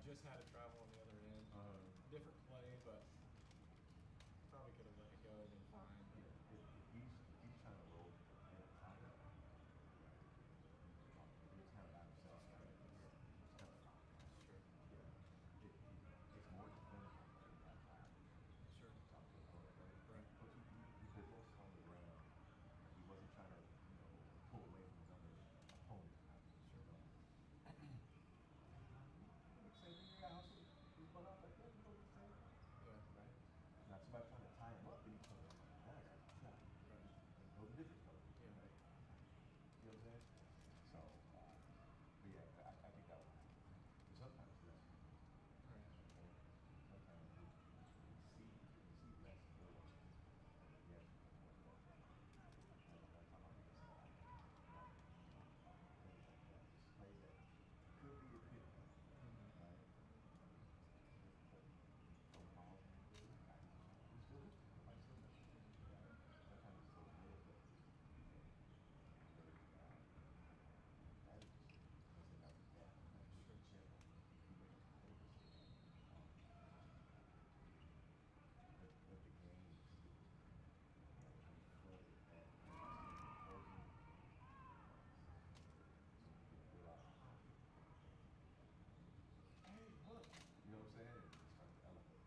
just had to travel on the other end. Different play, but probably could have let it go and been fine. He's trying to roll and time it. He's kind of by himself. It's kind of Sure. Yeah. It's more defensive than that time. Sure. Right. But he put most on the ground. He wasn't trying to, pull away from his other opponent. Sure. Same thing, you also he's going out like that. You know what I'm saying? Yeah. Right. Now somebody trying to tie him up, and he comes in. That's not. No different color. Yeah. Right. You know what I'm saying? So, but yeah, I think that was sometimes less. Right. Sometimes you see less more. Yeah. Plays that could be a pit. Right. Sometimes it's so good, but that is just that was bad. Sure, chill. But the game is flooded at hey, look. You know what I'm saying? It's start to elevate.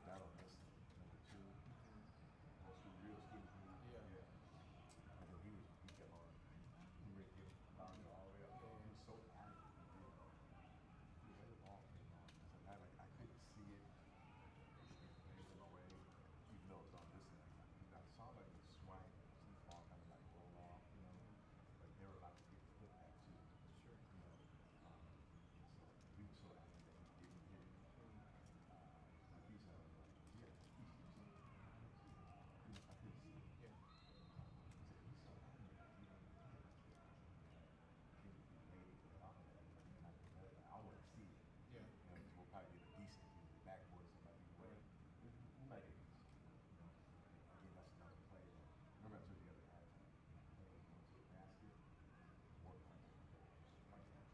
Battle against number 2. Most real skills. Yeah. And then he kept on. He really did all the way up. He was so adamant. He was off and on. So I couldn't see it. It was away, even though it was on this end. I saw like the swipe, see the ball kind of like roll off, Like they were about to get put back too. Sure. So we were so adamant that he didn't hit it. Like he's like, yeah, I couldn't see it. Yeah. He's so adamant that he didn't hit it. I want to see it. Yeah. We'll probably get a decent backboard somebody way. We might get this. Again, that's another play. Remember I told you the other half. Going to the basket. Work on it. Like that.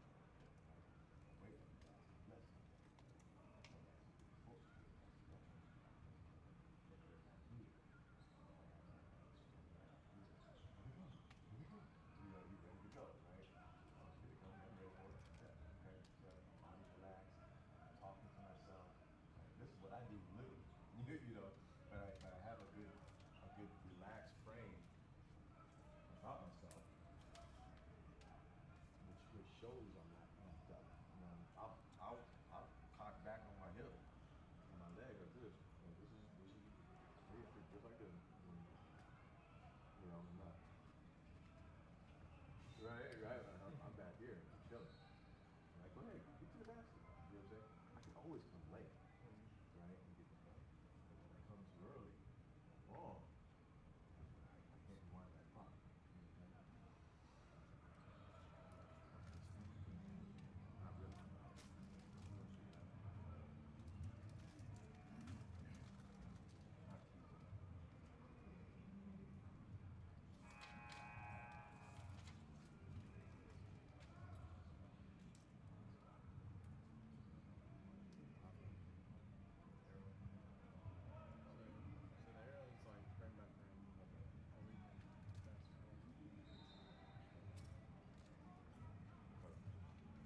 Away from the basket. Less than that. You ready to go, right? Here it comes. I'm ready for it. Yeah. Okay. So I'm relaxed. I'm talking to myself. This is what I do, literally. But I have a good relaxed frame about myself, which shows I'm not amped up. I'll cock back on my hip and my leg like this. This is just like this. I'm not. Right. I'm back here. I'm chilling. Like, go ahead, get to the basket. You know what I'm saying? I can always come late, right? And get the ball. But when I come too early, I can't rewind that clock. Not really.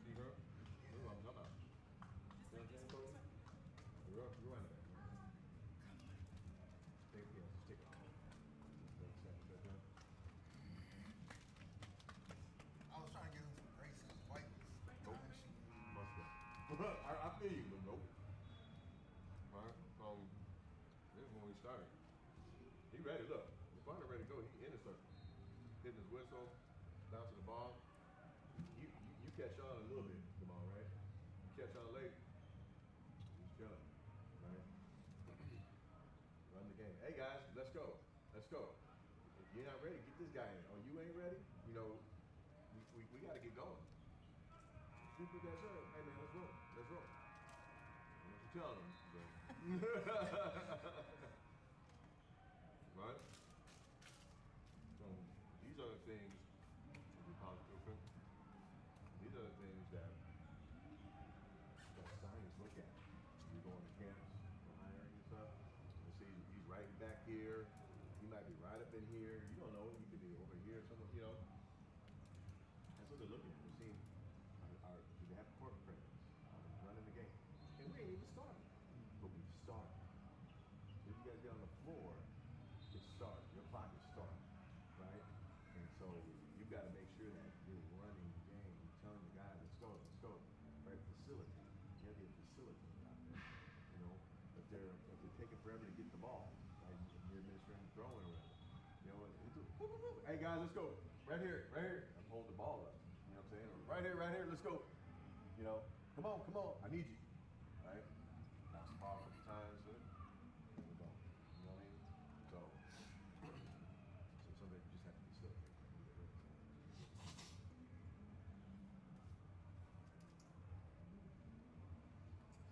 See her? Look what I'm talking about. You know what I'm saying, Cody? You're in there. Just take it off. I was trying to get him some grace because white was nope. Must go. I feel you, but nope. Right? This is when we started. He ready, look. He's finally ready to go. He in the circle. Hitting his whistle, down to the ball. You catch on a little bit, come on, right? You catch on late, he's chilling, right? Run the game. Hey guys, let's go. Let's go. you're not ready. Get this guy in. Oh, you ain't ready? You know, we got to get going. People that say, hey man, let's roll. Let's roll. You have to tell them. Right? So these are the things, these are the things that scientists look at. You go on the camps for hiring and stuff. You see, he's right back here. He might be right up in here. You don't know. He could be over here somewhere. You know. That's what they're looking at. They're seeing, do they have court credits? Running the game. And we ain't even started. But we've started. If you guys get on the floor, it starts. Your clock is starting. Right? And so you've got to make sure that you're running the game. You're telling the guy, let's go. Right? Facilitate. You have to get facilitated out there. You know, if they're taking forever to get the ball, right? And you're administering throwing or whatever. You know, hey guys, let's go. Right here. I'm holding the ball up. You know what I'm saying? Or right here, let's go. You know, come on, I need you. Right? That's the ball a couple times, we're going. You know what I mean? So they just have to facilitate.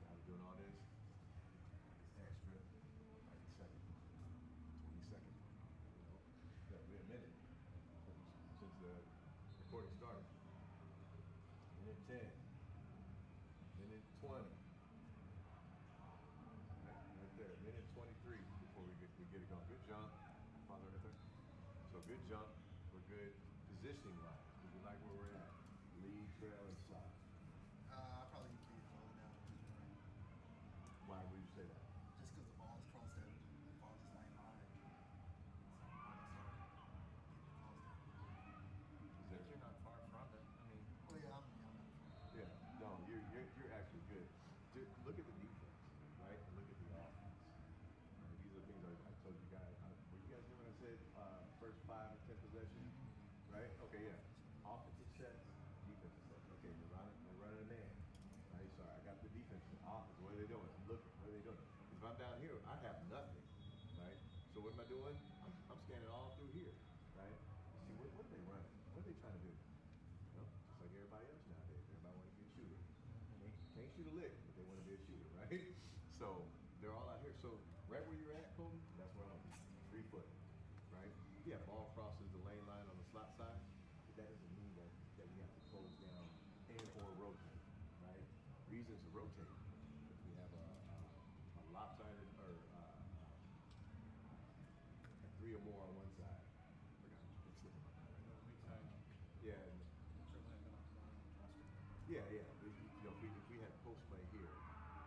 How we doing all this? Extra 30 seconds, 20 seconds. You know, we're a minute since the recording started. Minute 10, minute 20. Right there, minute 23 before we get it going. Good jump, Father, right there. So good jump. We're good positioning wise. We like where we're at. Lead, trail, and slide. I probably need to be closed down. Why would you say that? Just because the ball is close to the ball just ain't mine. But you're not far from it. I mean, Well, yeah, I'm Yeah, no, you're actually good. Look at the defense, right? And look at the offense. These are things I told you guys. Were you guys here when I said first 5 or 10 possessions? Right? Okay, yeah. Offensive sets, defensive sets. Okay, we're running a man. Right? So I got the defense, the offense. What are they doing? I'm looking. What are they doing? Because if I'm down here, I have nothing. Right? So what am I doing? I'm scanning all through here. Right? See, what are they running? What are they trying to do? You know, just like everybody else nowadays. Everybody want to be a shooter. Can't shoot a lick, but they want to be a shooter, right? So they're all out here. So right where you're at, Kobe, that's where I'm 3 foot, right? Yeah, ball crosses the lane line on the slot side, but that doesn't mean that we have to close down and or rotate, right? Reasons to rotate. If we have a lopsided or a 3 or more on one side, it's slipping my mind right now. Yeah. Yeah. You know, if we had post play here,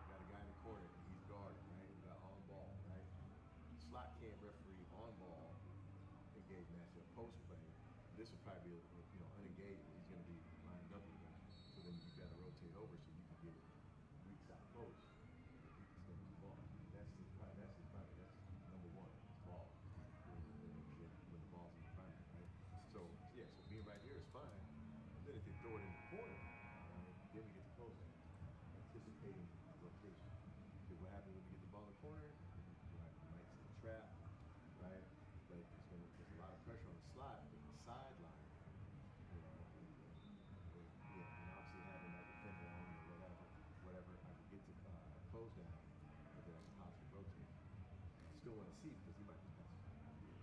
got a guy in the corner, and he's guarding, right? We got on ball, right? Slot can't referee on ball, engage matchup. Post play, this will probably be unengaged. He's going to be lined up with that. So then you got to rotate over so you can get weak side post. He can still the ball. That's number one. Ball. When the ball's in the primary, right? So yeah, so being right here is fine. And then if they throw it in the corner. Then we get to close down, anticipating rotation. Okay, what happens when we get the ball in the corner? You might see a trap, right? But there's a lot of pressure on the slot, but the sideline, and obviously having that defender on or whatever, I can get to close down, but then I can possibly rotate. I still want to see because he might be passing here,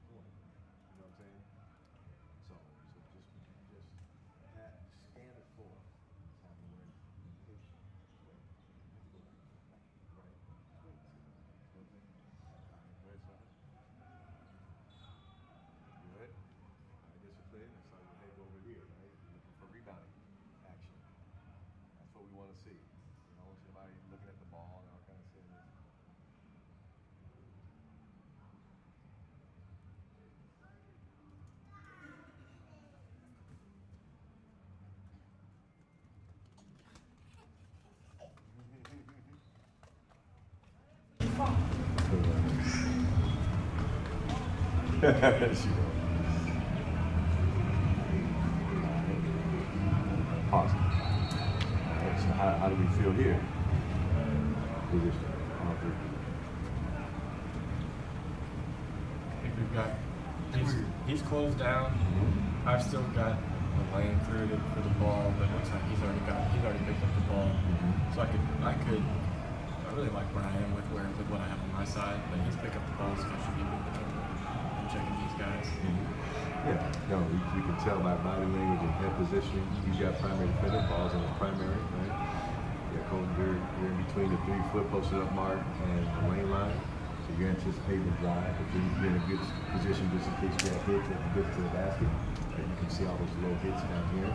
corner. You know what I'm saying? So just scan the floor. Just have them wearing patient. Wait. Right. Wait. Okay. Good, son. Good. High discipline. That's how your head go over here, right? You're looking for rebounding action. That's what we want to see. You know, somebody looking at the ball and all kind of saying this. Awesome. Right, so how do we feel here? Position. we've got he's closed down. I've still got a lane through for the ball, but it looks like he's already picked up the ball. So I really like where I am with what I have on my side, but he's picked up the ball, so I should be moving over and checking these guys. Yeah, no, we can tell by body language and head positioning. He's got primary defender, balls on his primary, right? Yeah, Colton, you're in between the 3 foot posted up mark and the lane line. So you're anticipating the drive, but then you're in a good position just in case you have hits and gets to the basket. And you can see all those low hits down here.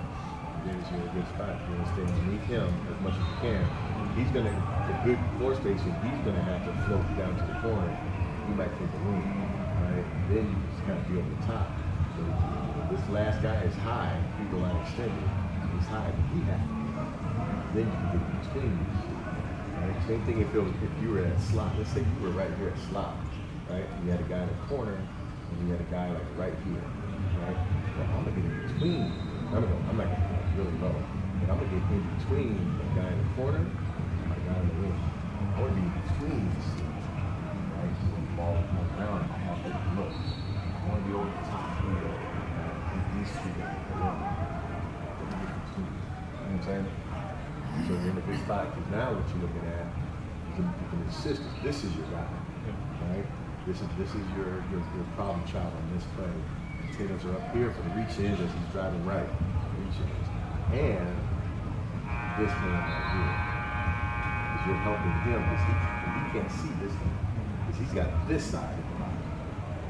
There's your good spot. You're going to stay underneath him as much as you can. He's going to, for good floor spacing, he's going to have to float down to the corner. He might take a wing, right? Then you just kind of be over the top. So this last guy is high, people line extended. He's high, but he has to be up. Then you can get in between these two. Right? Same thing if you were at slot. Let's say you were right here at slot, right? You had a guy in the corner, and you had a guy like right here, right? Well, I'm gonna get in between. I'm not gonna go really low, but I'm gonna get in between the guy in the corner and my guy in the wing. I want to be in between these two, right? So when the ball comes down, I have to look. I want to be over the top here, and these two guys are between. You know what I'm saying? So you're in a big spot, because now what you're looking at, you can assist. This is your guy, right? This is your problem child on this play. Potatoes are up here for the reach-ins as he's driving right. Reach-ins. And this man right here. Because you're helping him, because he can't see this thing. Because he's got this side of the body,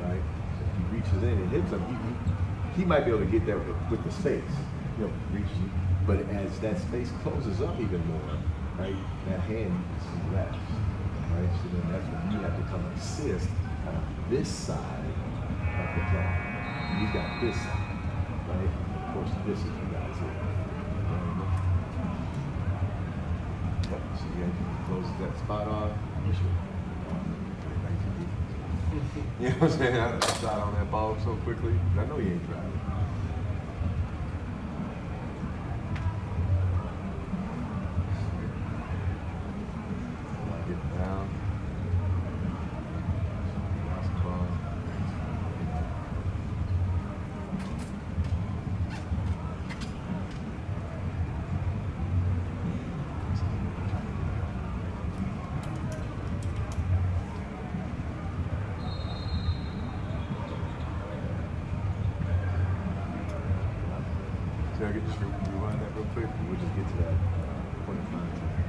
right? So if he reaches in and hits him, he might be able to get there with the space, reaching. But as that space closes up even more, right, that hand you can see less, right? So then that's when you have to come assist on this side of the play. He's got this side, right? Of course, this is you guys here. Yep, so you guys close that spot off. You should. You know what I'm saying? I shot on that ball so quickly. I know you ain't driving. Get down. I'll get just rewind that real quick, and we'll just get to that point of contact.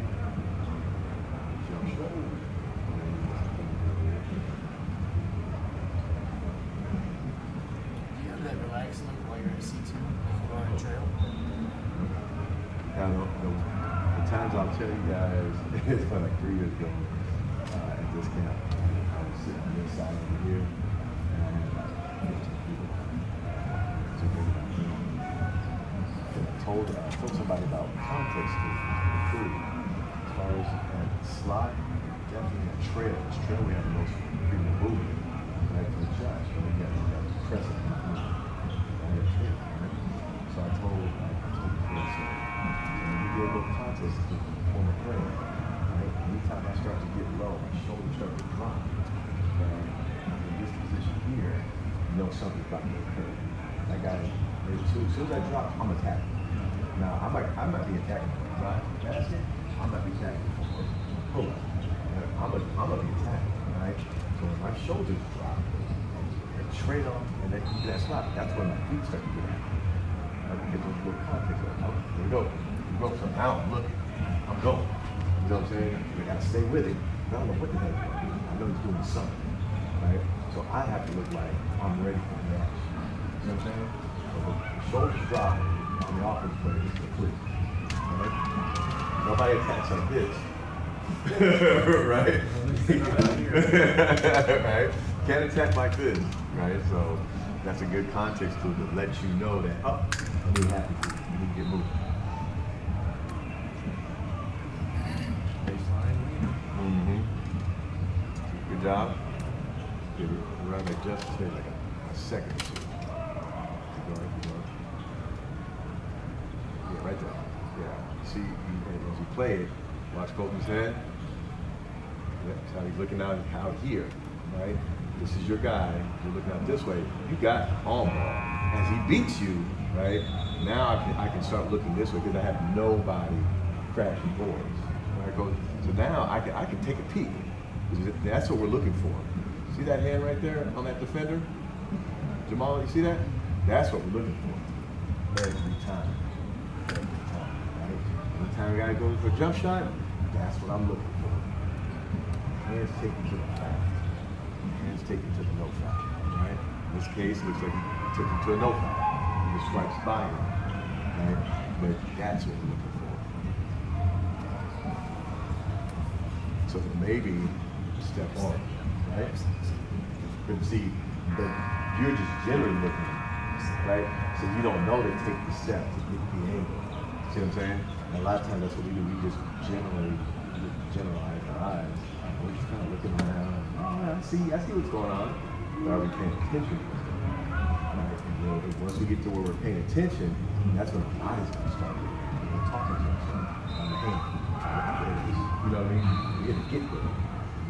Jump shot. Do you have that relaxed look while you're at C2 or on a trail? Yeah, the times I'll tell you guys, it's been like 3 years ago at this camp. I was sitting on this side over here, and I had about 15 people. So maybe about 3. I told somebody about context clues. As far as slot, definitely a trail. This trail we have the most freedom of movement, right? For the shots, you got to press it. Right? So I told the kids, so when you get a little context clue from the former player, right? Anytime I start to get low, my shoulders start to drop. And in this position here, you know something's about to occur. That guy, as soon as I drop, I'm attacking. Now, I might be attacking for a drive to the basket. I might be attacking for a pull-up. I'm gonna be attacking, right? So when my shoulders drop, and trail, and then that slot, that's when my feet start to get out. I can get those little context. Like, oh, here we go. Here we go. So now I'm looking. I'm going. You know what I'm saying? We gotta stay with it. I don't know what the hell he's doing. I know he's doing something, right? So I have to look like I'm ready for the match. You know what I'm saying? So the shoulders drop. On the offense play, it's complete. Right? Nobody attacks like this. Right? Right? Can't attack like this. Right? So that's a good context to let you know that, oh, I'm really happy for you. You need to get moving. Baseline. Good job. Give it around like just like a second or two. Keep going. Yeah, right there. Yeah. See, as you play it, watch Colton's head. Yeah, so he's looking out here, right? This is your guy. You're looking out this way. You got on ball. As he beats you, right? Now I can start looking this way because I have nobody crashing boards. Right, Coach? So now I can take a peek. That's what we're looking for. See that hand right there on that defender? Jamal, you see that? That's what we're looking for. Every time. Every time, right? Every time a guy goes for a jump shot, that's what I'm looking for. Hands taken to the foul. Hands taken to the no foul, right? In this case, it looks like he took him to a no foul. He just swipes by him, right? But that's what we're looking for. So maybe step on, right? But see, but you're just generally looking, right? So you don't know to take the step to get the angle. See what I'm saying? And a lot of times that's what we do. We just generalize our eyes. We're just kind of looking around. Oh, I see what's going on. But are we paying attention? Right? And once we get to where we're paying attention, that's when our body's going to start. We're talking to ourselves on the hand. You know what I mean? You get to get there.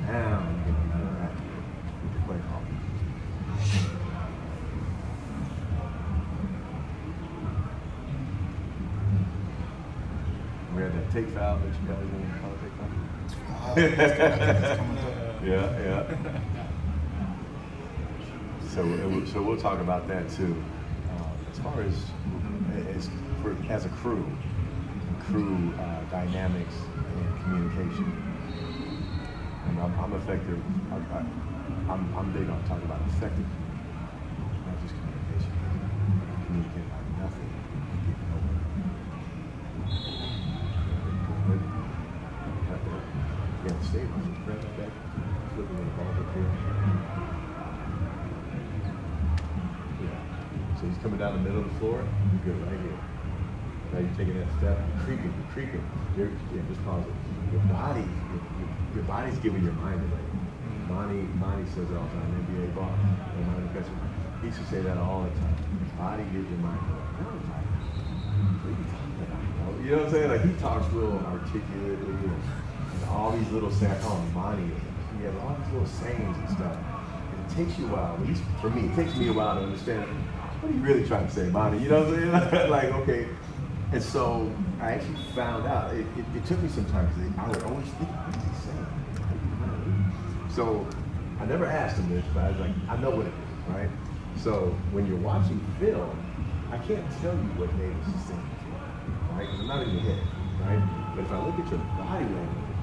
Now you can interact with the play call. We had that take foul that you guys didn't call take foul. Yeah. So we'll talk about that too. As far as a crew dynamics and communication. And I'm effective. I'm big on talking about effective communication, not just communication. Communicate about nothing. Get nowhere. You have to stay right. Grab that back. Flipping the ball up here. Yeah. So he's coming down the middle of the floor. You're good right here. Now you're taking that step. You're creeping. Just pause it. Your body's giving your mind away. Monty says it all the time. NBA ball. He used to say that all the time. Body gives your mind away. What are you talking about? You know what I'm saying? Like he talks real articulately. And all these little sayings. I call him Monty. He has all these little sayings and stuff. And it takes you a while. At least for me, it takes me a while to understand. What are you really trying to say, Monty? You know what I'm saying? Like, okay. And so I actually found out, it took me some time because I would always think, what is he saying? So I never asked him this, but I was like, I know what it is, right? So when you're watching film, I can't tell you what Davis is saying, right? Because I'm not in your head, right? But if I look at your body language,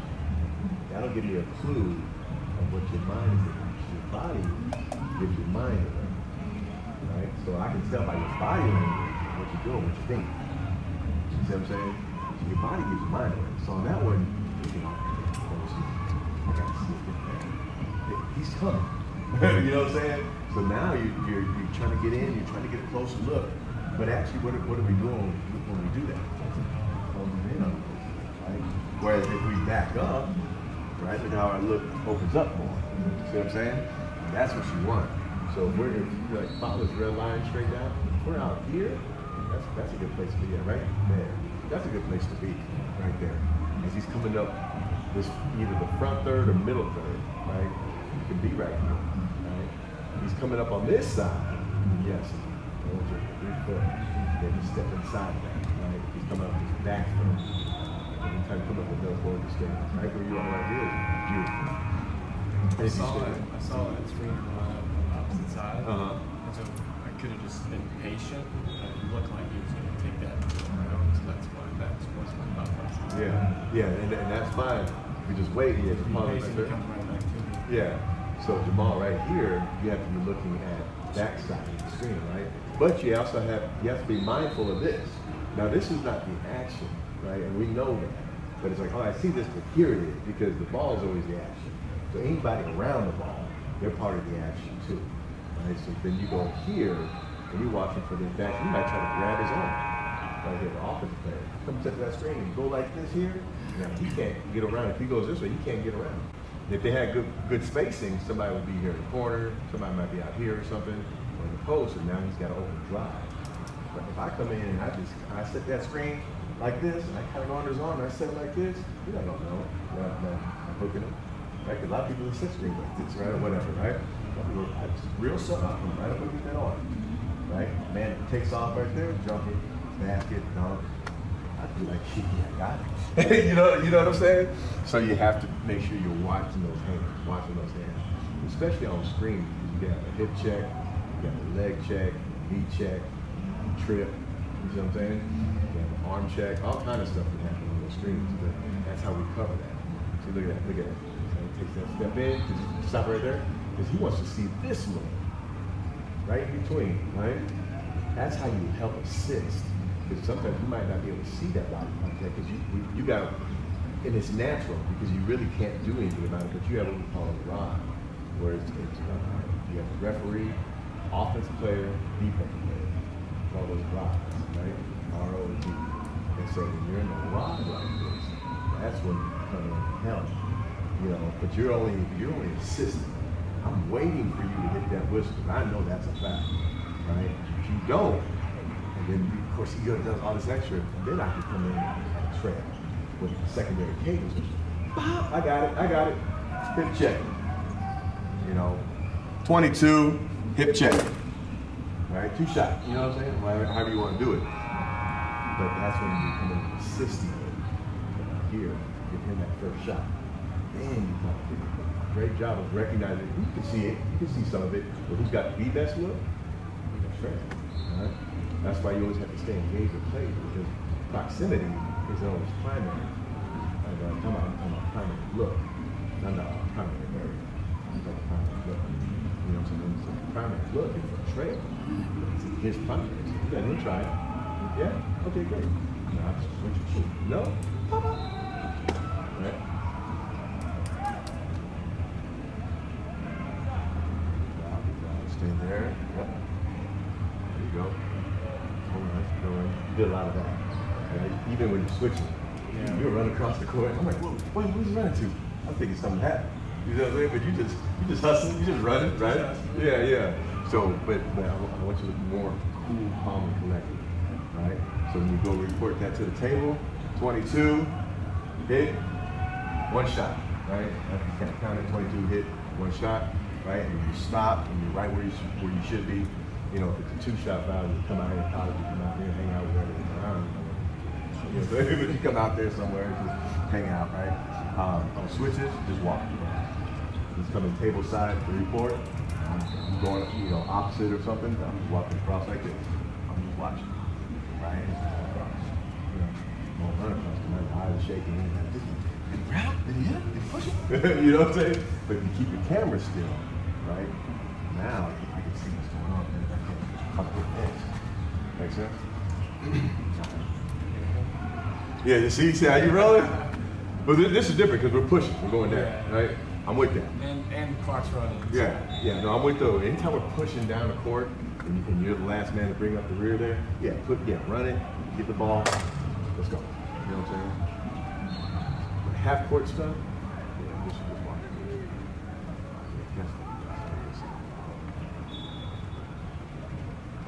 that'll give me a clue of what your mind is doing. Your body gives your mind away, right? So I can tell by your body language what you're doing, what you're thinking. You see what I'm saying? So your body gives your mind away. So on that one, you think, I gotta see it. He's coming. You know what I'm saying? So now you're trying to get in, you're trying to get a closer look. But actually, what are we doing when we do that? Closing in on it, right? Whereas if we back up, right, look how our look opens up more. See what I'm saying? And that's what you want. So if you like follow this red line straight down, if we're out here, that's a good place to be at, right there. That's a good place to be, right there. As he's coming up this either the front third or middle third, right? You can be right here, right? He's coming up on this side. Yes, I want you to 3 foot. You have to step inside that, right? He's coming up his back foot. Every time you come up with no forward to stand, right where you are right here is beautiful. I saw that screen line up on the opposite side. And so I could have just been patient. It looked like he was going to take that around, so that's why that's what's my thought process. Yeah, and that's fine. If you just wait, he has to pause right there. Comes right back to me. Yeah. So Jamal, right here, you have to be looking at that side of the screen, right? But you also have to be mindful of this. Now this is not the action, right? And we know that. But it's like, oh, I see this, but here it is, because the ball is always the action. So anybody around the ball, they're part of the action too. Right? So then you go here, and you're watching for the back. You might try to grab his arm right here, the offensive player. Come to that screen and go like this here. Now he can't get around. If he goes this way, he can't get around. If they had good spacing, somebody would be here in the corner, somebody might be out here or something, or in the post, and now he's got an open drive. But if I come in and I set that screen like this, and I kind of go under his arm, and I set it like this, you're not gonna know that I'm hooking him. Right? A lot of people set screens like this, right, or whatever, right? Real subtle. Right up with that arm. Right? Man takes off right there, jumper, basket, dunk. I'd be like, shit, yeah, I got it. you know what I'm saying? So you have to make sure you're watching those hands, especially on screen. You got a hip check, you got a leg check, knee check, trip. You see what I'm saying? You have an arm check, all kind of stuff can happen on those screens. But that's how we cover that. So look at that, look at that. So he takes that step in, stop right there, because he wants to see this look. Right in between, right? That's how you help assist. Because sometimes you might not be able to see that body contact because you got, and it's natural because you really can't do anything about it, but you have what we call a rod, where you have the referee, offensive player, defensive player, all those rods, right? R-O-D. And so when you're in a rod like this, that's when you come in and help, but you're only assisting. I'm waiting for you to hit that whistle. I know that's a fact, right? If you don't, and then of course he does all this extra, and then I can come in and trail with secondary cadence. I got it. Hip check. 22, hip check. Right? 2 shots. You know what I'm saying? However you want to do it. But that's when you come in and assist here, give him that first shot. Then you come in. Great job of recognizing. You can see it. You can see some of it. But who's got the best look? Right. Right? That's why you always have to stay engaged with plays because proximity is always primary. I'm talking about primary look. Not primary area. I'm talking about primary look. You know what I'm saying? So primary look is a trail. It's his primary. So you let him try it. Yeah? Okay, great. No, I just want you to shoot. No? Right? Stay there. Yep. There you go. All right. You did a lot of that. Right? Even when you're switching. Yeah. You'll run across the court. I'm like, who's he running to? I'm thinking something happened. You know what I'm saying? But you just hustling, you just running, right? Yeah. So, but I want you to be more cool, calm, and collected. Right? So when you go report that to the table, 22, hit, 1 shot. Right? After you count it, 22, hit, 1 shot. Right? And you stop and you're right where you should be. If it's a 2-shot foul, you come out here in college, you come out here and hang out with everyone around you. But you come out there somewhere, just hang out, right? On switches, just walk. Just come in table side to report. I'm going, opposite or something. I'm just walking across like this. I'm just watching, right? Across. Won't run across. My eyes are shaking. Did he grab? Did he hit? Did he push it? You know what I'm saying? But if you keep your camera still, right? Now I can see what's going on. I can cut the edge. Make sense? Yeah, you see how you rolling? But this is different because we're pushing, we're going down, right? I'm with that. And the clock's running. Yeah, no, I'm with those. Anytime we're pushing down the court and you're the last man to bring up the rear there, run it, get the ball, let's go. You know what I'm saying? But half court stuff, just watch.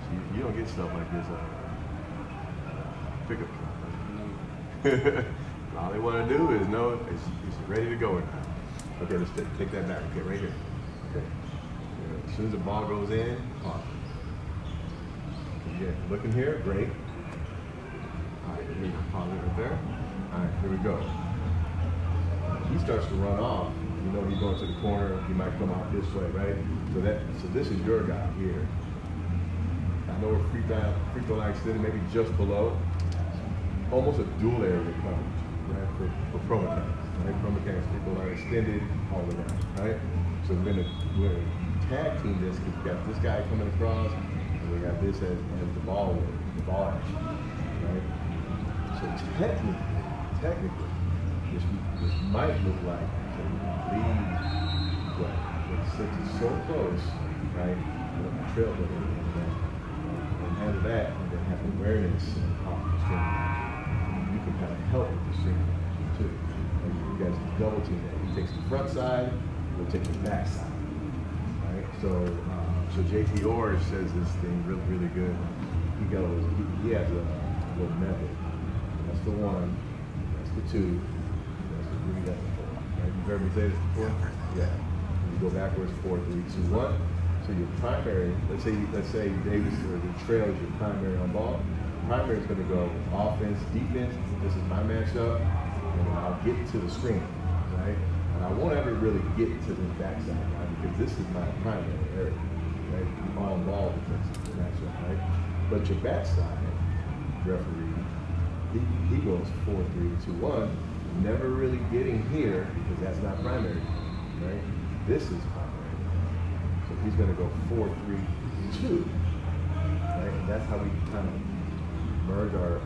See, you don't get stuff like this pickup truck. All they want to do is know it's ready to go now. Okay, let's take that back. Okay, right here. Okay. As soon as the ball goes in, pause. Okay, looking here, great. All right, here we go. Pause it right there. All right, here we go. He starts to run off. He's going to the corner. He might come out this way, right? So this is your guy here. I know we're free throw line extended, maybe just below. Almost a dual area coverage, right? For pro mechanics, right? Pro mechanics, people are extended all the way down, right? So we're gonna tag team this because we got this guy coming across, and we got this as the ball action, right? So technically, this might look like a lead play, but since it's so close, right? The trail and handle that, and then have awareness off the string. You can kind of help with the string too. And you guys double team that. He takes the front side, we'll take the back side. Right? So JT Orr says this thing really, really good. He has a little method. That's the 1, that's the 2, that's the 3, that's the 4. Right? You've heard me say this before? Yeah. You go backwards, 4, 3, 2, 1. So your primary, let's say Davis or the trail is your primary on ball. Primary is going to go offense, defense. This is my matchup, and then I'll get to the screen, right? And I won't ever really get to the backside, right? Because this is my primary area, right? On ball defensive matchup, right? But your backside referee, he goes 4, 3, 2, 1. Never really getting here because that's not primary, right? This is primary. So he's going to go 4, 3, 2, right? And that's how we kind of merge our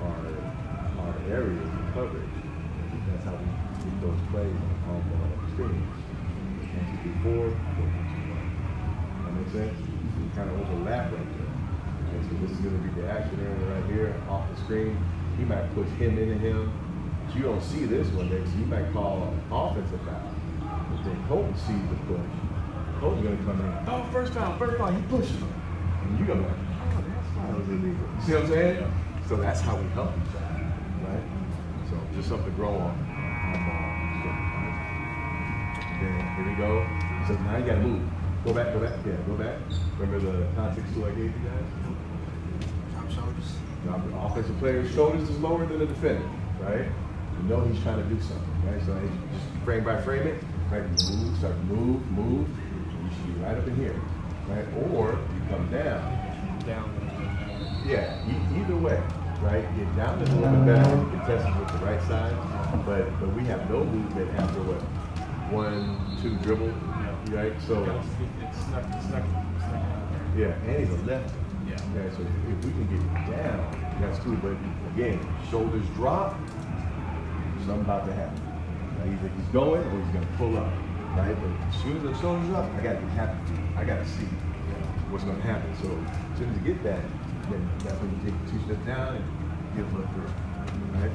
areas of coverage. That's how we get those plays on ball screen. 1, 2, 3, 4, 4, 3, 2, 1. That makes sense? So we kind of overlap right there. Okay, so this is going to be the action area right here off the screen. He might push him into him. You don't see this one there, so you might call an offensive foul. But then Colton sees the push. Colton's gonna come in, oh, first foul, he pushed him. And you're gonna be like, oh, that was illegal. You see what I'm saying? Yeah. So that's how we help each other, right? So just something to grow on. Then here we go. So now you gotta move. Go back, yeah, go back. Remember the context tool I gave you guys? Drop shoulders. The offensive player's shoulders is lower than the defender, right? You know he's trying to do something, right? So you just frame by frame it, right? Move, start to move. You should be right up in here, right? Or you come down. Yeah, either way, right? Get down is a little bit better. You can test it with the right side, but we have no movement after what? 1, 2 dribble, right? So it's snuck out. Yeah, and he's a lefty. Yeah. Okay, so if we can get down, that's cool. But again, shoulders drop. Something about to happen. Right? Either he's going or he's gonna pull up, right? But as soon as the shoulders up, I gotta be happy. I gotta see what's gonna happen. So as soon as you get that, then that's when you take 2 steps down and get a foot through, right?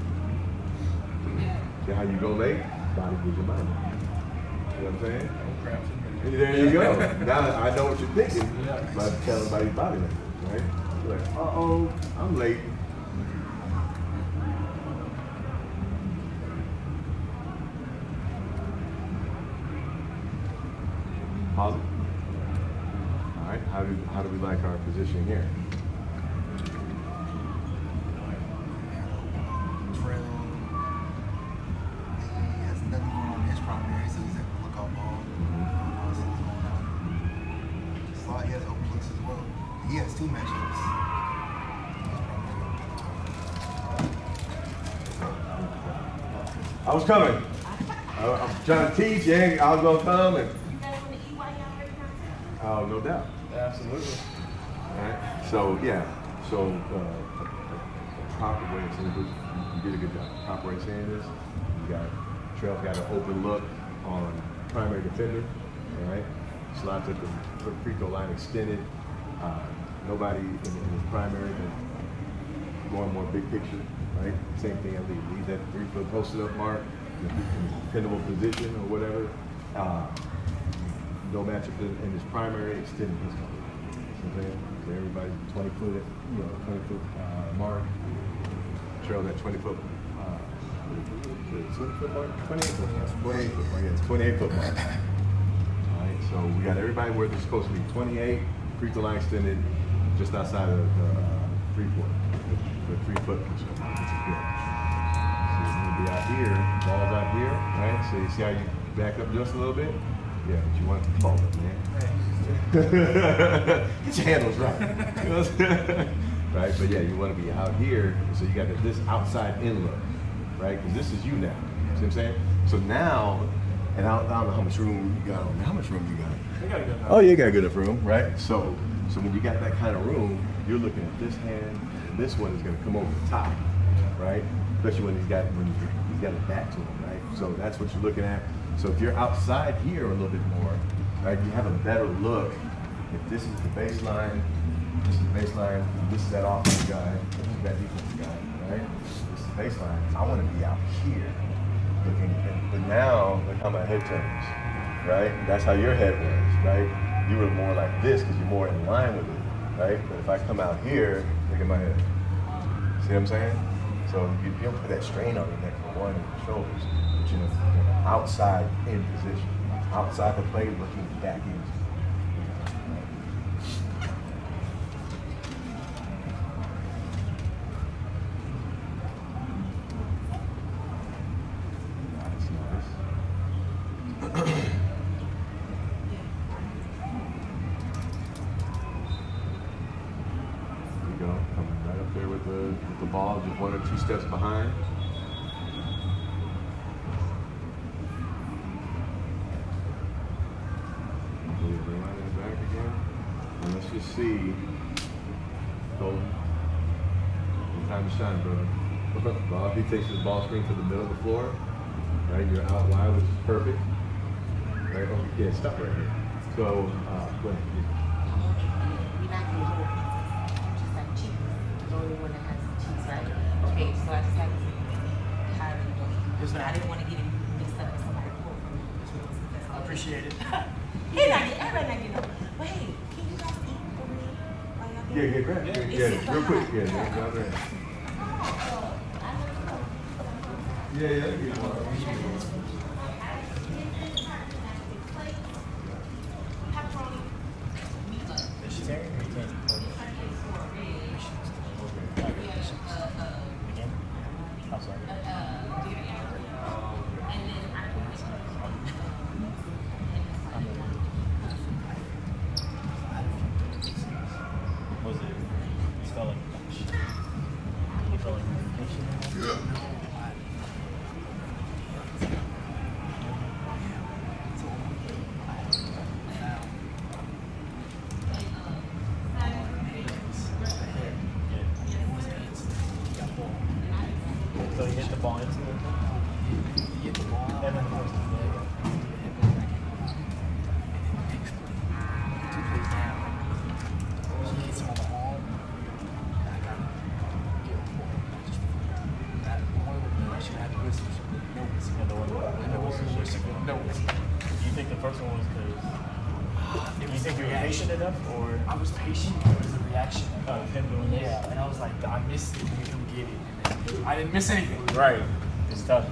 See how you go late? Body gives you mind. You know what I'm saying? There you go. Now I know what you're thinking by telling everybody body language, right? You're like, uh-oh, I'm late. Positive. All right. How do we like our position here? Trail. He has nothing going on in his primary, so he's able to look off ball. Slot, he has open looks as well. He has 2 matchups. I was coming. I'm trying to teach you. I was gonna come and. Oh, no doubt. Absolutely. All right. So yeah. So proper way of saying this, you did a good job. Proper way of saying this, you got Trail's got an open look on primary defender. All right. Slots at the free throw line extended. Nobody in his primary, but going more big picture. Right. Same thing. I think leave that 3-foot posted up mark, in a dependable position or whatever. No matchup in his primary, extending his coverage. So everybody 20-foot, 20-foot mark. Trail that 20-foot, 20-foot mark, 28-foot mark. Yeah, it's 28-foot mark. All right, so we got everybody where they're supposed to be. 28, free throw line extended, just outside of the three-point, the 3-foot, which is good. So you're gonna be out here, ball's out here, right? So you see how you back up just a little bit. Yeah, but you want to fall up, man. Get your handles right. You know what I'm saying? Right, but yeah, you want to be out here, so you got this outside in look, right? Because this is you now. See what I'm saying? So now, and I don't know how much room you got. How much room you got? You got a good Oh, you got a good enough room, right? So when you got that kind of room, you're looking at this hand. And this one is going to come over the top, right? Especially when he's got it back to him, right? So that's what you're looking at. So if you're outside here a little bit more, right, you have a better look. If this is the baseline, this is the baseline, this is that offensive guy, this is that defensive guy, right? This is the baseline. I want to be out here looking at, but now look how my head turns, right? That's how your head was, right? You were more like this because you're more in line with it, right? But if I come out here, look at my head. See what I'm saying? So you don't put that strain on your neck for one and your shoulders, but you're outside in position. outside the play, looking back in. With the ball, just 1 or 2 steps behind. Right in the back again. And let's just see. Colton. Time to shine, brother. Bob, he takes his ball screen to the middle of the floor. Right, you're out wide, which is perfect. Right, oh, yeah, stop right here. So, go ahead. We're not going to do just like cheese. The only one that has cheese, right? Okay, so I just have to have it. But I didn't want to get it mixed up with somebody pulled from it. I appreciate it. Hey, everybody not getting up. But hey, can you guys eat for me? Yeah, grab it. Yeah, real quick. Yeah, down there. Yeah. So you hit the ball into it? You hit the ball. And then first Do you think the first one was because you think you were patient enough, or I was patient, but it was a reaction. of him doing this? Yeah, and I was like, I missed it, let me come get it. And then I didn't miss anything. Right. It's tough.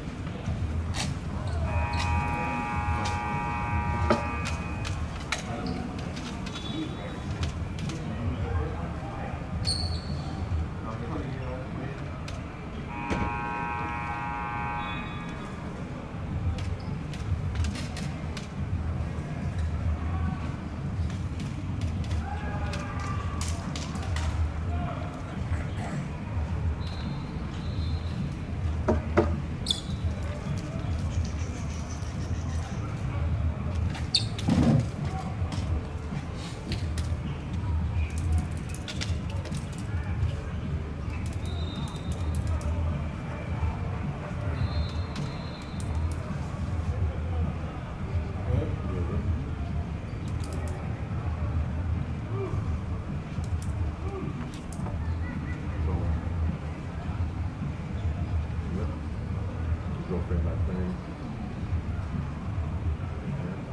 Girlfriend, my friend.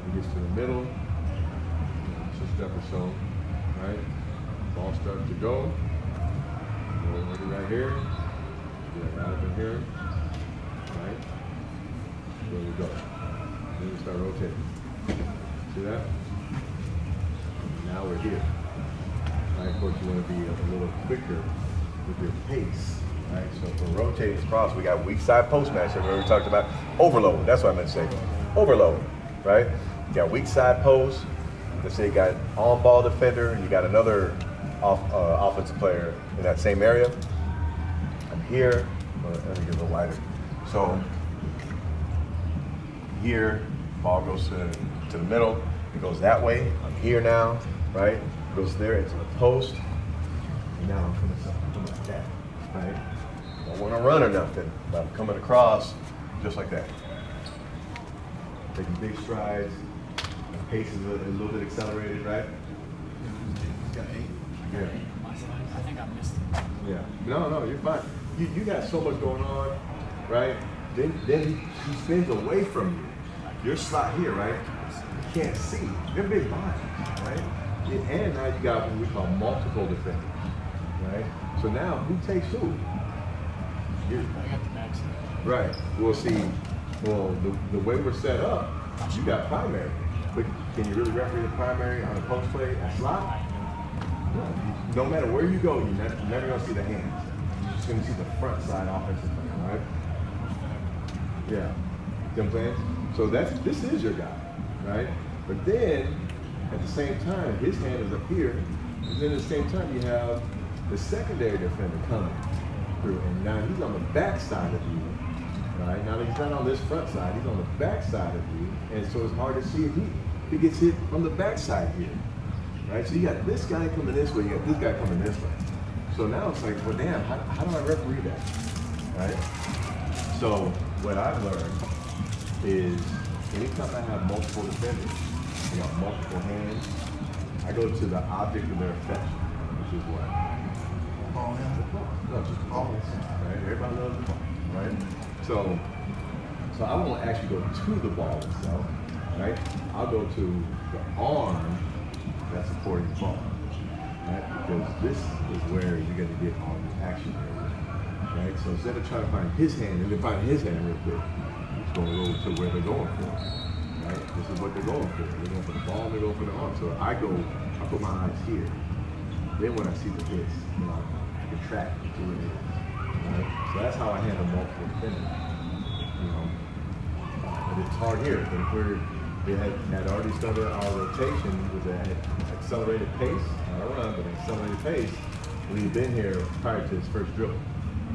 He gets to the middle, just a step or so, right? Ball starts to go. Right here. Yeah, right up in here. Right? There we go. Then we start rotating. See that? Now we're here. Right, of course, you want to be a little quicker with your pace. Right, so for rotating across, we got weak side post matchup where we talked about overload. That's what I meant to say. Overload, right? You got weak side post. Let's say you got on-ball defender and you got another offensive player in that same area. I'm here. Let me get a little wider. So here, ball goes to the middle. It goes that way. I'm here now, right? It goes there into the post. And now I'm coming like that, right? Don't want to run or nothing, but I'm coming across just like that. Taking big strides. The pace is a little bit accelerated, right? He's got 8. Yeah. I think I missed it. Yeah. No, you're fine. You got so much going on, right? Then he spins away from you. Your slot here, right? You can't see. They're big bodies, right? And now you got what we call multiple defenders, right? So now who takes who? You. I got the backside. Right. We'll see. Well, the way we're set up, You got primary. But can you really referee the primary on a post play at slot? No matter where you go, you're never going to see the hands. You're just going to see the front side offensive play, right? Yeah. You know what I'm saying? So this is your guy, right? But then, at the same time, his hand is up here. And then at the same time, you have the secondary defender coming through. And now he's on the back side of you, right? Now he's not on this front side, he's on the back side of you. And so it's hard to see if he gets hit from the back side here, right? So you got this guy coming this way, you got this guy coming this way. So now it's like, well, damn, how do I referee that, right? So what I've learned is anytime I have multiple defenders, you know, multiple hands, I go to the object of their affection, which is what? Ball hand. No, just the ball, right? Everybody loves the ball, right? So I won't actually go to the ball itself, right? I'll go to the arm that's supporting the ball, right? Because this is where you're going to get all the action area, right? So instead of trying to find his hand, and then find his hand real quick, it's going to go to where they're going for, right? This is what they're going for. They're going for the ball, they're going for the arm. So I put my eyes here. Then when I see the hits, you know, I can track to where it is, right? So that's how I handle multiple defenders, you know. But it's hard here, but if we had already started our rotation with an accelerated pace, not a run, but an accelerated pace, we've been here prior to his first dribble,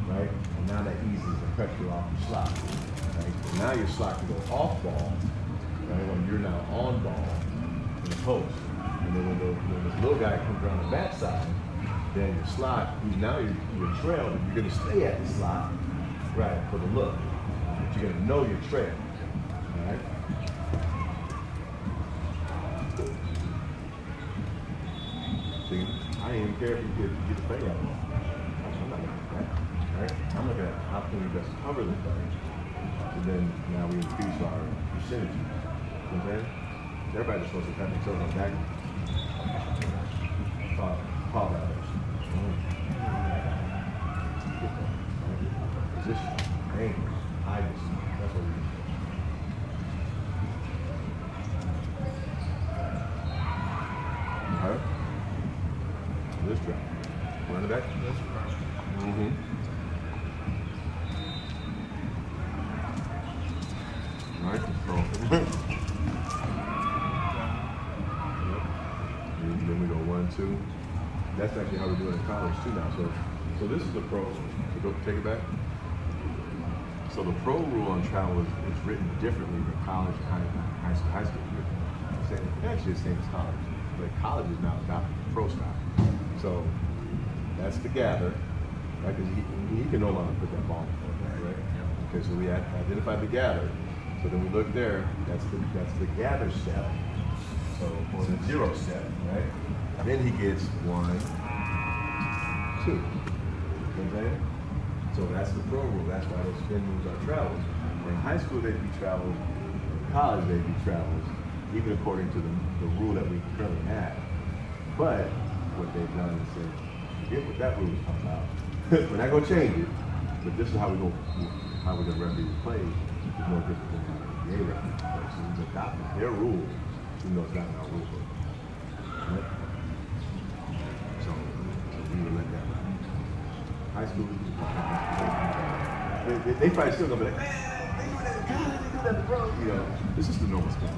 right? And now that eases the pressure off the slot, right? And now your slot can go off ball, right? When you're now on ball in the post. And then when this little guy comes around the backside, then your slot, now you're trailed, you're gonna stay at the slot, right, for the look. But you're gonna know your trail, all right? See, I didn't even care if you get the play right. I'm not looking at that, right? I'm looking at how can we best cover the play. So then now we increase our percentage. You know what I'm saying? Everybody's supposed to pat themselves on the back. Call that. Position, angle, eye distance. That's what we do. Alright. This drop. Run it back. Mm-hmm. Alright, so then we go 1, 2. That's actually how we do it in college too now. So this is the pro. So go take it back. So the pro rule on travel is written differently than college and high school. Actually, it's the same as college, but college is now adopting the pro style. So that's the gather, right? Because he can no longer put that ball in the floor, right? Okay, so we identified the gather. So then we look there. That's the gather step. So or the 0 step, right? Then he gets 1, 2. You know what I'm saying? So that's the pro rule. That's why those spin moves are travels. In high school, they'd be travels. In college, they'd be travels, even according to the rule that we currently have. But what they've done is say, forget what that rule is talking about. We're not going to change it, but this is how we're going to referee the plays. It's no different than how the NBA referees play. So we've adopted their rules, even though it's not in our rule book. Right? So we would let that run. High school, they probably still gonna be like, man, they do that in college, they do that in pro. You know, this is the normal stuff.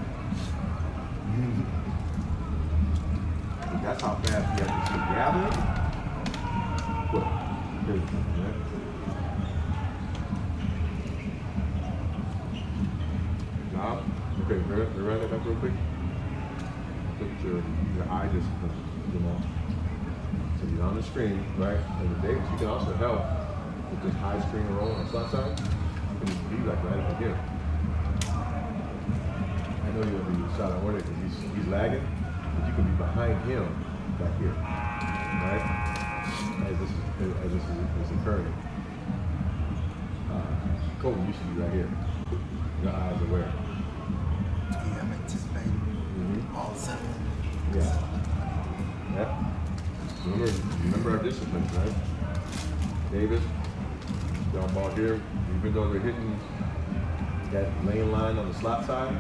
But that's how fast you have to gather. What? Job. Okay, run that back real quick. Put your eye discipline, you know. So you're on the screen, right? And the dates, you can also help with this high screen roll on the slot side. You can be like right up here. I know you'll be shot on order because he's lagging, but you can be behind him back here, right? As this is occurring. Kobe, you should be right here. Your eyes are where? Yeah, I'm anticipating all 7. Yeah. Yep. Remember our disciplines, right? Davis, down ball here. Even though they're hitting that lane line on the slot side,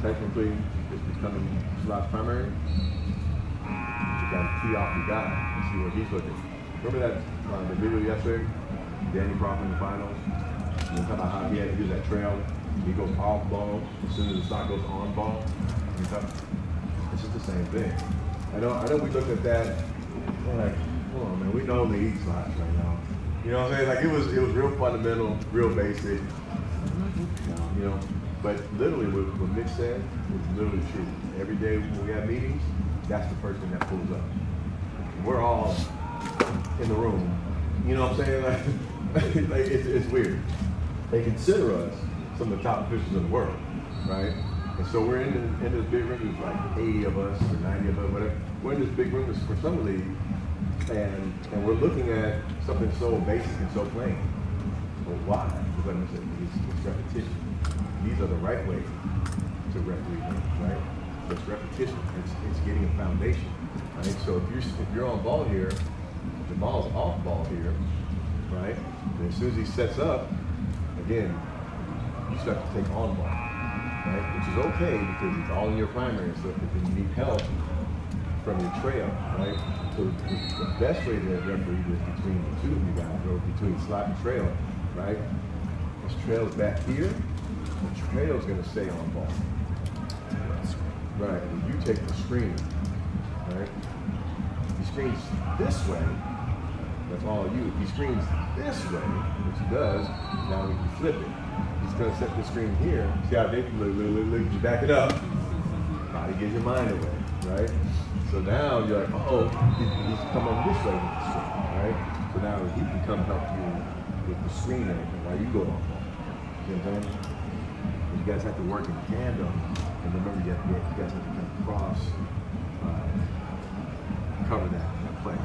technically it's becoming Slot's primary, you got to key off your guy and see where he's looking. Remember that the video yesterday, Danny Crawford in the finals? You talk about how he had to use that trail. He goes off ball as soon as the slot goes on ball. It's just the same thing. I know we looked at that. We're like, come on, man, we know they eat slots right now. You know what I'm saying? Like it was real fundamental, real basic. You know, but literally what Mitch said is literally true. Every day when we have meetings, that's the first thing that pulls up. We're all in the room. You know what I'm saying? Like it's weird. They consider us some of the top officials in the world, right? And so we're in this big room. There's like 80 of us or 90 of us, whatever. We're in this big room for Summer League, and we're looking at something so basic and so plain. Well, why? Because like I said, it's repetition. These are the right ways to referee games, right? So it's repetition. It's getting a foundation, right? So if you're on ball here, the ball's off ball here, right? And as soon as he sets up, again, you start to take on ball, right? Which is okay because it's all in your primary and stuff, but then you need help from your trail, right? So the best way to referee is between the two of you guys, or between slot and trail, right? This trail's back here, the trail's gonna stay on ball. Right, and you take the screen, right? If he screens this way, that's all you. If he screens this way, which he does, now we can flip it. He's gonna set the screen here. See how they look, you back it up. Body gives your mind away, right? So now you're like, oh, he's coming this way with the screen, right? So now he can come help you with the screen and everything while you go on ball. You know what I'm saying? You guys have to work in tandem, and remember you guys have to kind of cross, cover that play.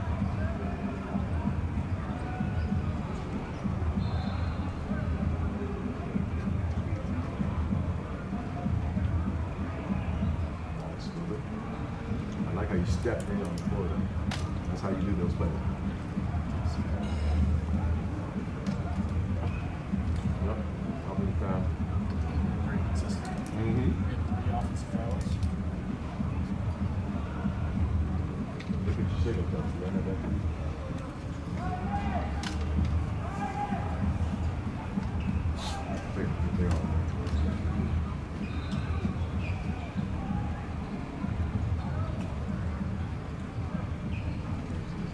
I like how you stepped in on the floor though. That's how you do those plays. Yep, I'll be foul. Very consistent. The offensive fouls. Look at your signal though. You ran that back. They're all there.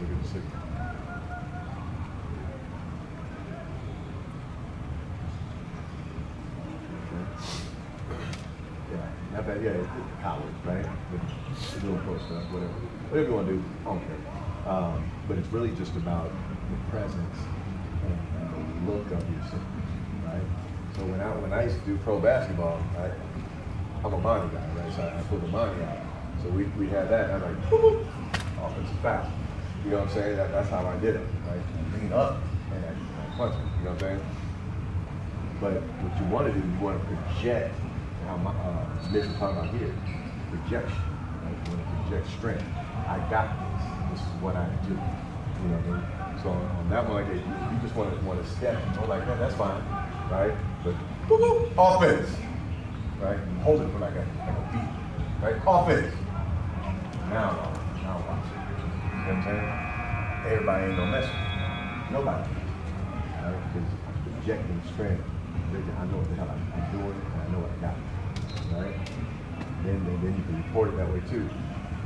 Look at the signal. Yeah, not bad. Yeah, it's college, right? But doing pro stuff, whatever you want to do, I don't care. But it's really just about the presence and the look of your city, right? So when I used to do pro basketball, I'm a Monty guy, right? So I put the Monty out. So we had that, and I'm like, boop, offensive foul. You know what I'm saying? That's how I did it, right? Bring it up and I punch it. You know what I'm saying? But what you want to do, you want to project. How Mitch was talking about here, projection. Right? You want to project strength. I got this. This is what I do. You know what I mean? So on that one, like you just want to step and go like that. That's fine, right? But boop, boop, offense, right? You hold it for like a beat, right? Offense. Now watch it. You know what I'm saying? Everybody ain't gonna mess with you. Nobody. Right? Because projecting strength. I know what the hell I'm doing, and I know what I got. Right? Then you can report it that way too.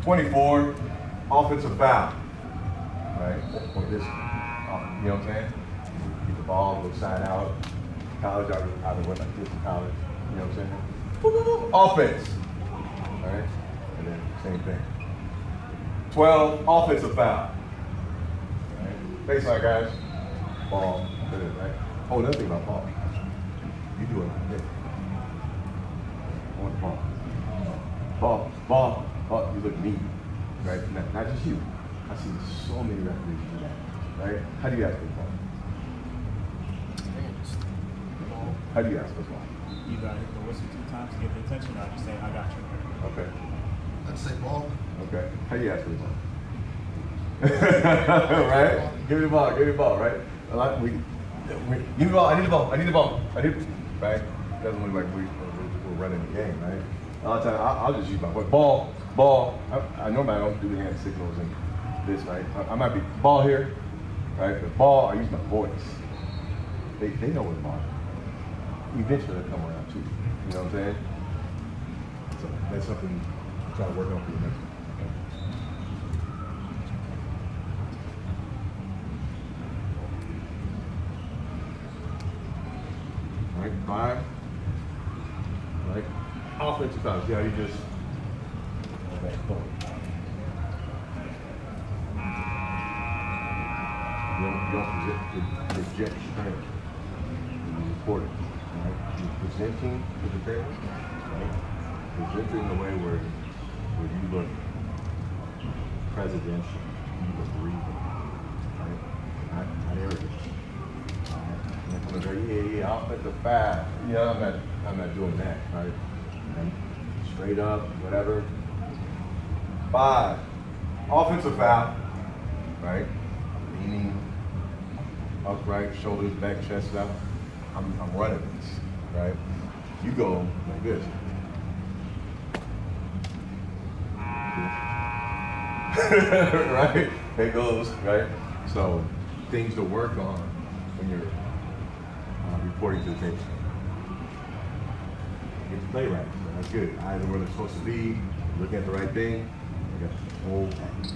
24, offensive foul. Right? Or this, you know what I'm saying? Get the ball, go side out. College, I went like this in college. You know what I'm saying? Offense. All right? And then same thing. 12, offensive foul. Right? Baseline, guys. Ball. Right? Oh, another thing about ball. You do it like this. I want the ball. Ball. You look neat, right? Not just you. I see so many referees do that, right? How do you ask for the ball? How do you ask for the ball? You got to hit the whistle 2 times to get the attention, or you say, I got you. Okay. I'd say ball. Okay. How do you ask for the ball? Right? Give me the ball, right? Give me the ball, I need the ball. Right? Doesn't look like we're running the game, right? A lot of times, I'll just use my voice. Ball. I normally don't do hand signals and this, right? I might be ball here, right? But ball, I use my voice. They know what ball is. Eventually they'll come around too. You know what I'm saying? So that's something I'm trying to work on for you next time. Right, 5. Right. Offensive foul. See how you just you don't project strength. You report it. Right? You're presenting to the table. Right? Presenting in a way where you look presidential, you look regal. Right? Not arrogant. I'm going yeah, offensive foul. You know, I'm not doing that, right? And straight up, whatever. 5. Offensive foul, right? Leaning upright, shoulders back, chest out. I'm running this, right? You go like this. Right? It goes, right? So things to work on when you're reporting to the table. Get the play right. So that's good. Eyes are where they're supposed to be. Looking at the right thing. You got the whole package.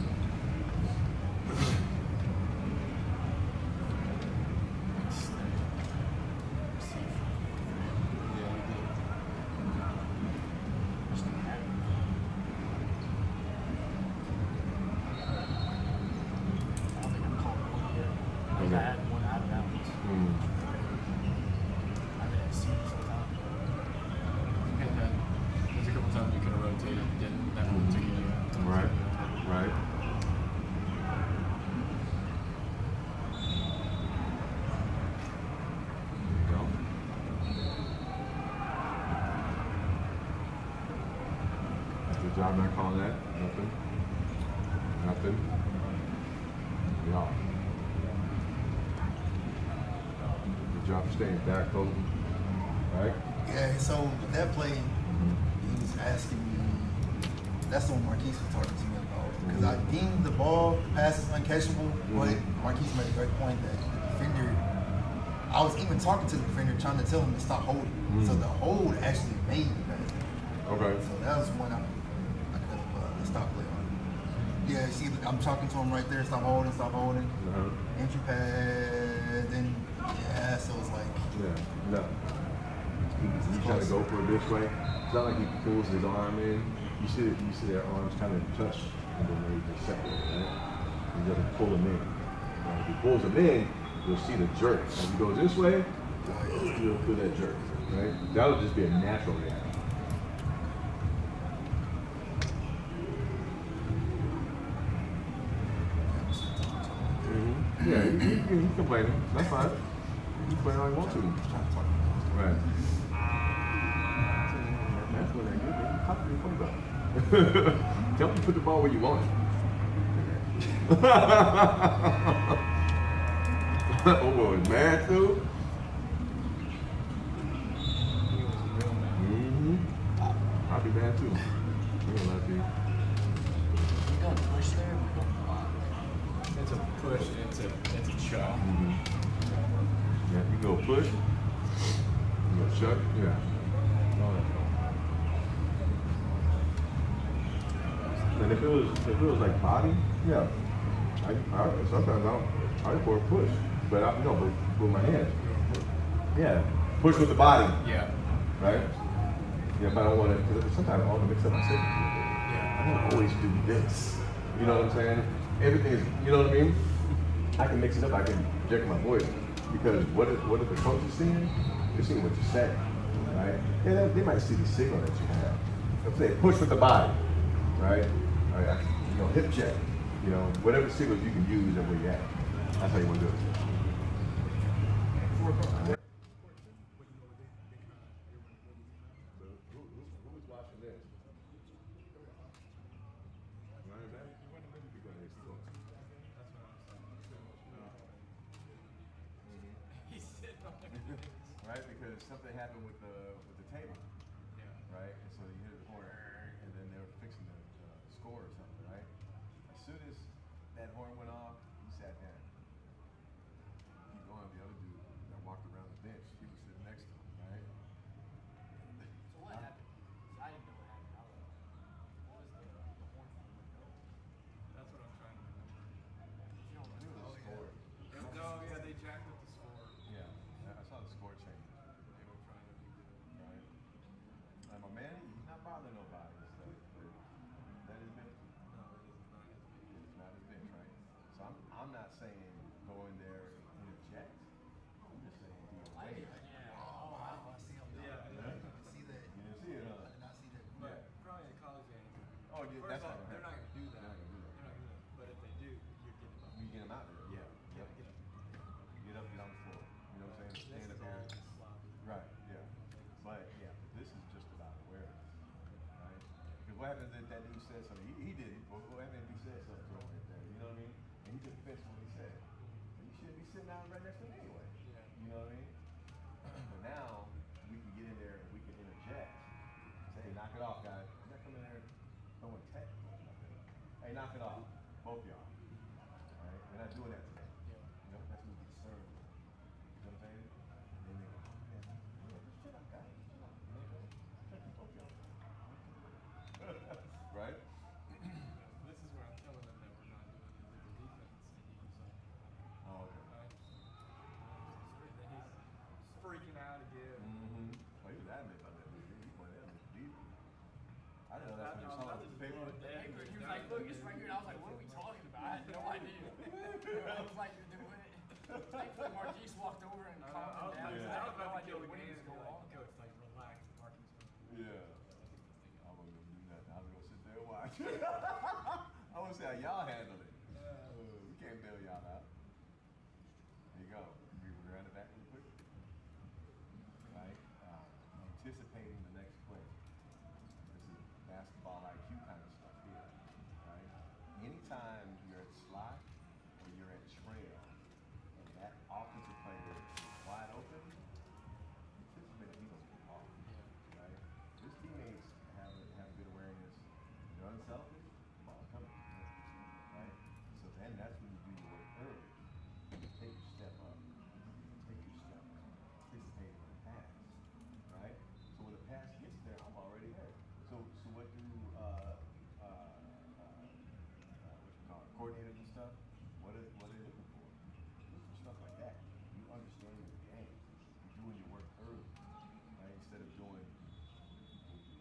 I had one out of bounds. I've been at sea sometime. There's a couple times you could have rotated, didn't that particular. Right. There you go. Good job not calling that. Nothing. Yeah. Good job staying back, Kobe. Right? Yeah, so that play, he was asking me, that's the one Marquise was talking to me about. Because I deemed the ball, the pass is uncatchable, but Marquise made a great point that the defender, I was even talking to the defender trying to tell him to stop holding. So the hold actually made the pass. Okay. So that was one I could have stopped play on. Yeah, see, I'm talking to him right there, stop holding. Entry pass, then, yeah, so it's like. Yeah, no. He's trying to go for it this way. It's not like he pulls his arm in. You see their arms kind of touch, and then they just separate, right? He doesn't pull them in. Now, if he pulls them in, you'll see the jerk. As he goes this way, you'll feel that jerk, right? That'll just be a natural reaction. Yeah, he's complaining. That's fine. He can play all he wants to. Right. That's what I do. How do you play ball? Tell him to put the ball where you want it. Oh boy, mad too? I'll be mad too. You don't like me. We don't push there, we don't block. It's a push, it's a shot. Yeah, you go push. You go shut. Yeah. And if it was like body, yeah. Sometimes I report push, but but with my hands. Yeah, push with the body. Yeah. Right. Yeah, but I don't want to. Because sometimes I want to mix up my signals. Yeah. I don't always do this. You know what I'm saying? Everything is. You know what I mean? I can mix it up. I can project my voice because what if the coach is seeing? They're seeing what you say, right? Yeah, they might see the signal that you have. I'm saying push with the body, right? Hip check. Whatever signals you can use and where you're at. That's how you want to do it. Who's watching this? Right, because something happened with the table. Yeah. Right, and so you hit the horn. yeah, First that's off, not they're not going to do that. They're not gonna do that. They're not gonna do that. But if they do, you're getting them up. You get them out there. Yeah. Get Yep. up. Get up, get on the floor. You know what I'm saying? This Stand is up all here. just sloppy. Right, yeah. But yeah, this is just about awareness. Right? Because what happens if that dude says something? He did it. What happens if he said something to him right there? You know what I mean? And he took offense to what he said. And you shouldn't be sitting down right next to him anyway. Yeah. You know what I mean? But now we can get in there and we can interject. Say, hey, knock it off, guys. You're not coming in there throwing tech. Hey, knock it off. Both y'all. All right? We're not doing that today. Yeah. You know, that's what we concerned with. You know what I'm saying? And then they go, oh, man, just chill out, guys. Chill out. And they go, check the both y'all. Right? This is where I'm telling them that we're not doing the defense. And he's like, Oh, okay. then he's freaking out again. Mm-hmm. Oh, he was adamant about that, dude. He pointed out the deep. I didn't know that's what he was talking about. The paper. He was like, look, it's right here. And I was like, what are we talking about? I had no idea. I was like, thankfully Marquise walked over and calmed him down. I was I had no about to idea kill the what he game was and be going like, on. Coach, like, relax, Marquis. Yeah. I wasn't going to do nothing. I was going to sit there and watch. I want to see how y'all handle it. We can't bail y'all out. There you go. We ran it back really quick. Right? Anticipating the next play. This is basketball IQ kind of stuff here. Right? Anytime you're at slot or you're at trail and that offensive player is wide open, anticipate that he's going to get off. Right? His teammates have good awareness. They're unselfish, ball coming. Right? So then that's when you do your work early. You take your step up. Take your step up. Anticipating the pass. Right? So when the pass gets there, I'm already there. So what do what you call it, coordinators and stuff? What are they looking for? Looking for stuff like that. You understand your game. You're doing your work early. Right? Instead of doing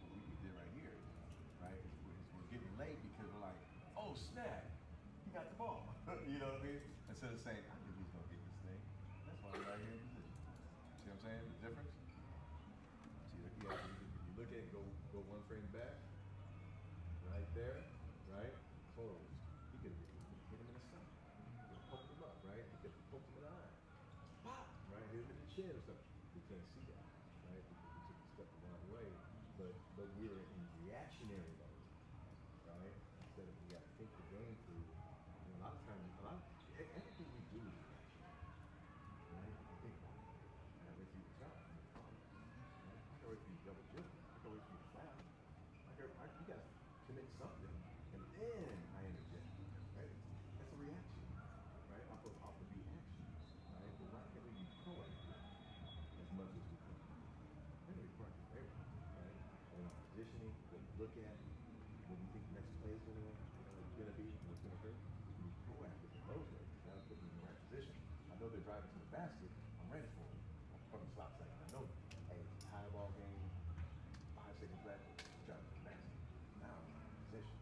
what we did right here, right? We're getting late because we're like, oh snap, he got the ball. You know what I mean? Instead of saying, I think he's gonna get this thing. That's why we're right here in position. See what I'm saying? The difference? See, if you look at it, go one frame back, right there, right? Closed. He could hit him in the stomach. He could poke him up, right? He could poke him in the eye. Pop! Right? Hit him in the chin or something. We can't see that, right? Because we took the step the wrong way. But we were in reactionary mode, right? Instead of we got to think the game through. And a lot of times, everything we do is reaction, right? I think about it. I gotta wait for you to stop. Right? I gotta wait for you to double jump. I gotta wait for you to foul. You gotta commit something, and then I interject, right? That's a reaction, right? Off of reaction, right? But why can't we be proactive as much as we can? We're gonna be proactive for everything, right? In our positioning, what we look at, what we think the next play is gonna be, what's gonna occur. We can be proactive in those ways. That'll put me in the right position. I know they're driving to the basket. I'm ready for them. I'm from the slot second. I know, hey, it's a high ball game, 5 seconds left, driving to the basket. Now I'm in position.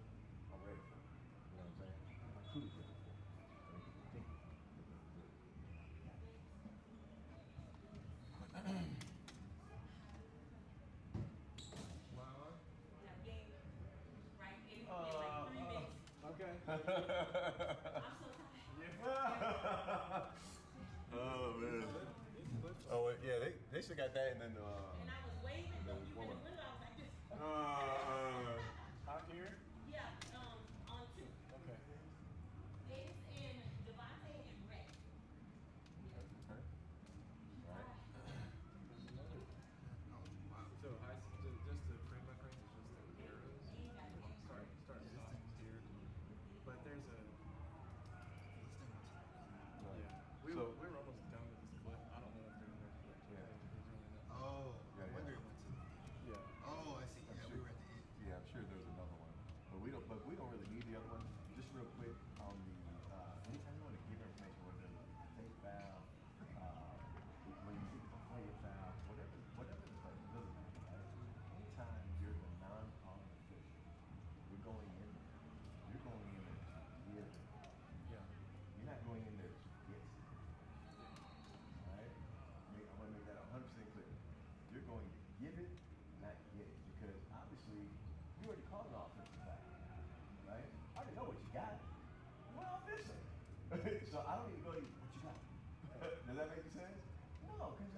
I'm ready for it. You know what I'm saying? My crew's ready for it. I make people think That game, right? In like 3 minutes. Okay. I'm so tired. Oh man. Oh yeah, they still got that, and then And I was waving, but you in the window, I was like this. Out here? Yeah, on 2. Okay. Davis and Devontae and Brett. Okay. Right. So just to frame my frame, it's just the arrows. Start soft here. But there's a yeah. We were almost done with this clip. I don't know if they're in there clip. Yeah. Oh, Yeah, I yeah. wonder it went to the Yeah. Oh, I see. Yeah, we were at the end. Yeah, I'm sure there's another one, but we don't really need the other one. Just real quick on the anytime you want to give information, whether it's take foul, when you think it's play a foul, whatever the play, it doesn't matter. Right? Anytime you're the non-calling official, you're going in there. You're going in there to give. Yeah. You're not going in there to get. Right? I want to make that 100% clear. You're going to give it, not get it, because obviously you already called an offensive foul. So I don't need to go to you. What you got? Does that make sense? No, because